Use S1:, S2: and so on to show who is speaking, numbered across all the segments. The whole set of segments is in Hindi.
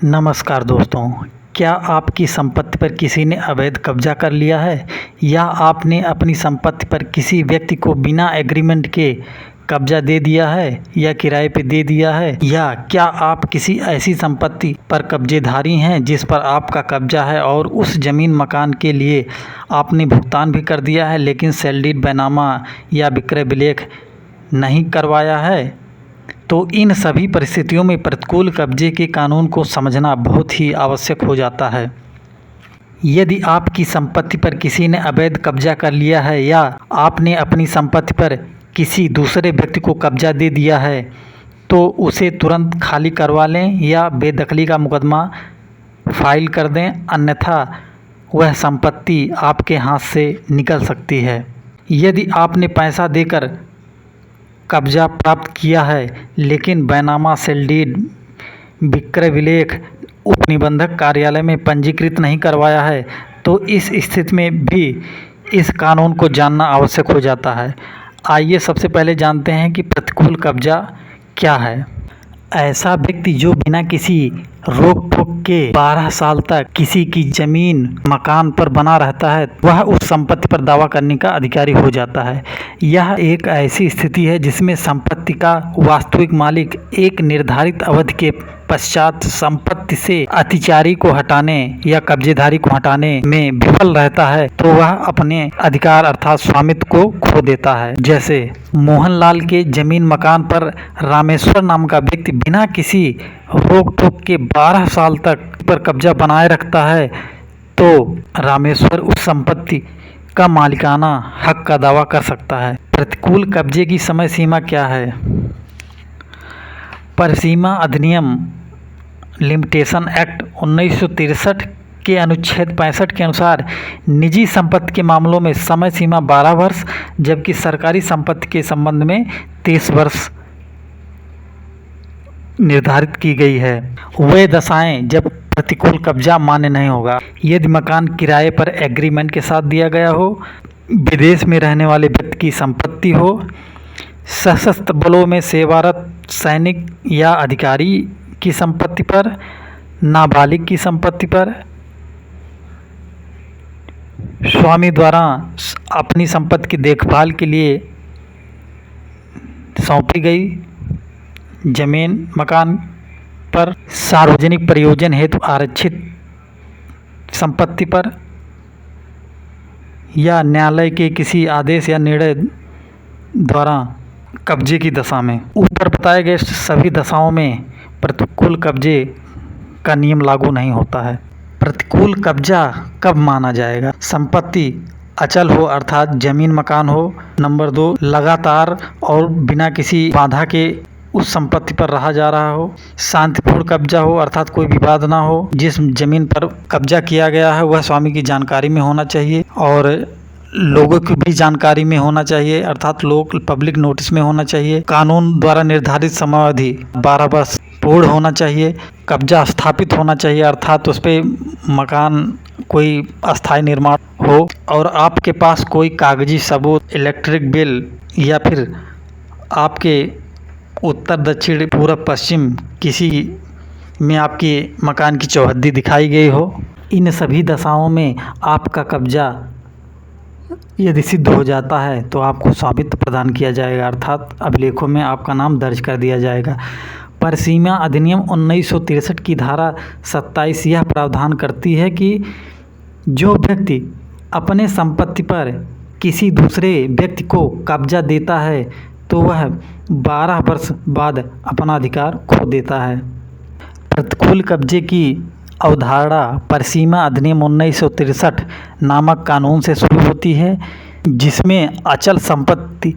S1: नमस्कार दोस्तों, क्या आपकी संपत्ति पर किसी ने अवैध कब्जा कर लिया है या आपने अपनी संपत्ति पर किसी व्यक्ति को बिना एग्रीमेंट के कब्जा दे दिया है या किराए पे दे दिया है, या क्या आप किसी ऐसी संपत्ति पर कब्जेधारी हैं जिस पर आपका कब्जा है और उस ज़मीन मकान के लिए आपने भुगतान भी कर दिया है लेकिन सेल डीड बैनामा या विक्रय विलेख नहीं करवाया है। तो इन सभी परिस्थितियों में प्रतिकूल कब्जे के कानून को समझना बहुत ही आवश्यक हो जाता है। यदि आपकी संपत्ति पर किसी ने अवैध कब्जा कर लिया है या आपने अपनी संपत्ति पर किसी दूसरे व्यक्ति को कब्जा दे दिया है तो उसे तुरंत खाली करवा लें या बेदखली का मुकदमा फाइल कर दें, अन्यथा वह संपत्ति आपके हाथ से निकल सकती है। यदि आपने पैसा देकर कब्जा प्राप्त किया है लेकिन बैनामा, सेल डीड, विक्रय विलेख उपनिबंधक कार्यालय में पंजीकृत नहीं करवाया है तो इस स्थिति में भी इस कानून को जानना आवश्यक हो जाता है। आइए सबसे पहले जानते हैं कि प्रतिकूल कब्जा क्या है। ऐसा व्यक्ति जो बिना किसी रोक टोक के 12 साल तक किसी की जमीन मकान पर बना रहता है वह उस संपत्ति पर दावा करने का अधिकारी हो जाता है। यह एक ऐसी स्थिति है जिसमें संपत्ति का वास्तविक मालिक एक निर्धारित अवधि के पश्चात संपत्ति से अतिचारी को हटाने या कब्जेधारी को हटाने में विफल रहता है तो वह अपने अधिकार अर्थात स्वामित्व को खो देता है। जैसे मोहनलाल के जमीन मकान पर रामेश्वर नाम का व्यक्ति बिना किसी रोक टोक के 12 साल तक पर कब्जा बनाए रखता है तो रामेश्वर उस संपत्ति का मालिकाना हक का दावा कर सकता है। प्रतिकूल कब्जे की समय सीमा क्या है? परिसीमा अधिनियम लिमिटेशन एक्ट 1963 के अनुच्छेद 65 के अनुसार निजी संपत्ति के मामलों में समय सीमा 12 वर्ष जबकि सरकारी संपत्ति के संबंध में 30 वर्ष निर्धारित की गई है। वे दशाएं जब प्रतिकूल कब्जा मान्य नहीं होगा: यदि मकान किराए पर एग्रीमेंट के साथ दिया गया हो, विदेश में रहने वाले व्यक्ति की संपत्ति हो, सशस्त्र बलों में सेवारत सैनिक या अधिकारी की संपत्ति पर, नाबालिग की संपत्ति पर, स्वामी द्वारा अपनी संपत्ति की देखभाल के लिए सौंपी गई जमीन मकान पर, सार्वजनिक प्रयोजन हेतु आरक्षित संपत्ति पर, या न्यायालय के किसी आदेश या निर्णय द्वारा कब्जे की दशा में। ऊपर बताए गए सभी दशाओं में प्रतिकूल कब्जे का नियम लागू नहीं होता है। प्रतिकूल कब्जा कब माना जाएगा? संपत्ति अचल हो अर्थात जमीन मकान हो। नंबर 2, लगातार और बिना किसी बाधा के उस संपत्ति पर रहा जा रहा हो। शांतिपूर्ण कब्जा हो अर्थात कोई विवाद ना हो। जिस जमीन पर कब्जा किया गया है वह स्वामी की जानकारी में होना चाहिए और लोगों की भी जानकारी में होना चाहिए अर्थात लोग पब्लिक नोटिस में होना चाहिए। कानून द्वारा निर्धारित समयावधि 12 वर्ष पूर्ण होना चाहिए। कब्जा स्थापित होना चाहिए अर्थात उस पर मकान कोई अस्थायी निर्माण हो और आपके पास कोई कागजी सबूत, इलेक्ट्रिक बिल या फिर आपके उत्तर दक्षिण पूर्व पश्चिम किसी में आपके मकान की चौहद्दी दिखाई गई हो। इन सभी दशाओं में आपका कब्जा यदि सिद्ध हो जाता है तो आपको स्वामित्व प्रदान किया जाएगा अर्थात अभिलेखों में आपका नाम दर्ज कर दिया जाएगा। परिसीमा अधिनियम 1963 की धारा 27 यह प्रावधान करती है कि जो व्यक्ति अपने संपत्ति पर किसी दूसरे व्यक्ति को कब्जा देता है तो वह 12 वर्ष बाद अपना अधिकार खो देता है। प्रतिकूल कब्जे की अवधारणा परिसीमा अधिनियम 1963 नामक कानून से शुरू होती है जिसमें अचल संपत्ति,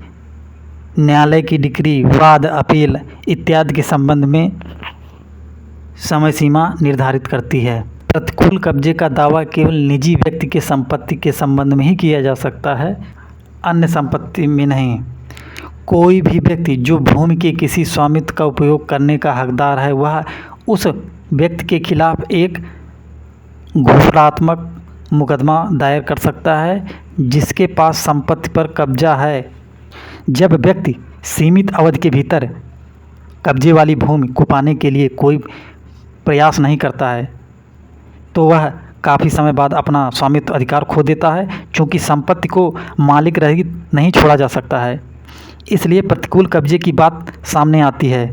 S1: न्यायालय की डिक्री, वाद, अपील इत्यादि के संबंध में समय सीमा निर्धारित करती है। प्रतिकूल कब्जे का दावा केवल निजी व्यक्ति के संपत्ति के संबंध में ही किया जा सकता है, अन्य संपत्ति में नहीं। कोई भी व्यक्ति जो भूमि के किसी स्वामित्व का उपयोग करने का हकदार है वह उस व्यक्ति के खिलाफ एक घोषणात्मक मुकदमा दायर कर सकता है जिसके पास संपत्ति पर कब्जा है। जब व्यक्ति सीमित अवधि के भीतर कब्जे वाली भूमि को पाने के लिए कोई प्रयास नहीं करता है तो वह काफ़ी समय बाद अपना स्वामित्व अधिकार खो देता है, क्योंकि संपत्ति को मालिक रहित नहीं छोड़ा जा सकता है। इसलिए प्रतिकूल कब्जे की बात सामने आती है।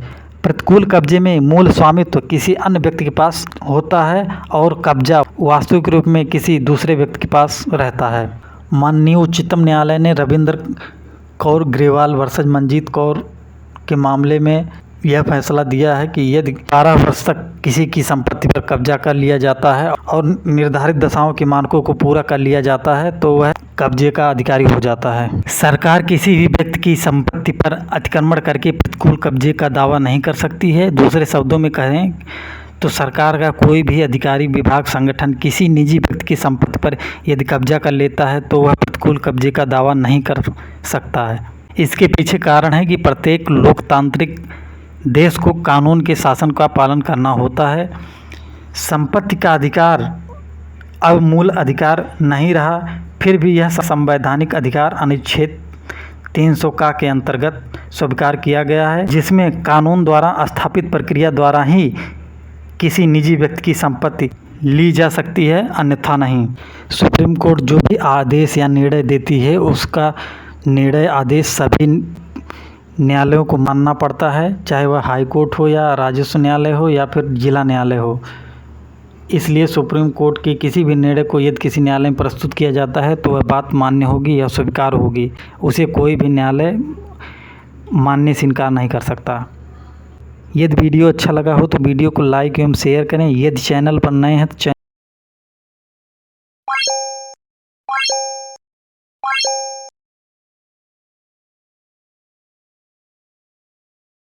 S1: प्रतिकूल कब्जे में मूल स्वामित्व किसी अन्य व्यक्ति के पास होता है और कब्जा वास्तविक रूप में किसी दूसरे व्यक्ति के पास रहता है। माननीय उच्चतम न्यायालय ने रविंद्र कौर ग्रेवाल वर्सेस मंजीत कौर के मामले में यह फैसला दिया है कि यदि 12 वर्ष तक किसी की संपत्ति पर कब्जा कर लिया जाता है और निर्धारित दशाओं के मानकों को पूरा कर लिया जाता है तो वह कब्जे का अधिकारी हो जाता है। सरकार किसी भी व्यक्ति की संपत्ति पर अतिक्रमण करके प्रतिकूल कब्जे का दावा नहीं कर सकती है। दूसरे शब्दों में कहें तो सरकार का कोई भी अधिकारी, विभाग, संगठन किसी निजी व्यक्ति की संपत्ति पर यदि कब्जा कर लेता है तो वह प्रतिकूल कब्जे का दावा नहीं कर सकता है। इसके पीछे कारण है कि प्रत्येक लोकतांत्रिक देश को कानून के शासन का पालन करना होता है। संपत्ति का अधिकार अब मूल अधिकार नहीं रहा, फिर भी यह संवैधानिक अधिकार अनुच्छेद 300 का के अंतर्गत स्वीकार किया गया है, जिसमें कानून द्वारा स्थापित प्रक्रिया द्वारा ही किसी निजी व्यक्ति की संपत्ति ली जा सकती है, अन्यथा नहीं। सुप्रीम कोर्ट जो भी आदेश या निर्णय देती है उसका निर्णय आदेश सभी न्यायालयों को मानना पड़ता है, चाहे वह हाई कोर्ट हो या राजस्व न्यायालय हो या फिर जिला न्यायालय हो। इसलिए सुप्रीम कोर्ट के किसी भी निर्णय को यदि किसी न्यायालय में प्रस्तुत किया जाता है तो वह बात मान्य होगी या स्वीकार होगी, उसे कोई भी न्यायालय मानने से इनकार नहीं कर सकता। यदि वीडियो अच्छा लगा हो तो वीडियो को लाइक एवं शेयर करें। यदि चैनल पर नए हैं तो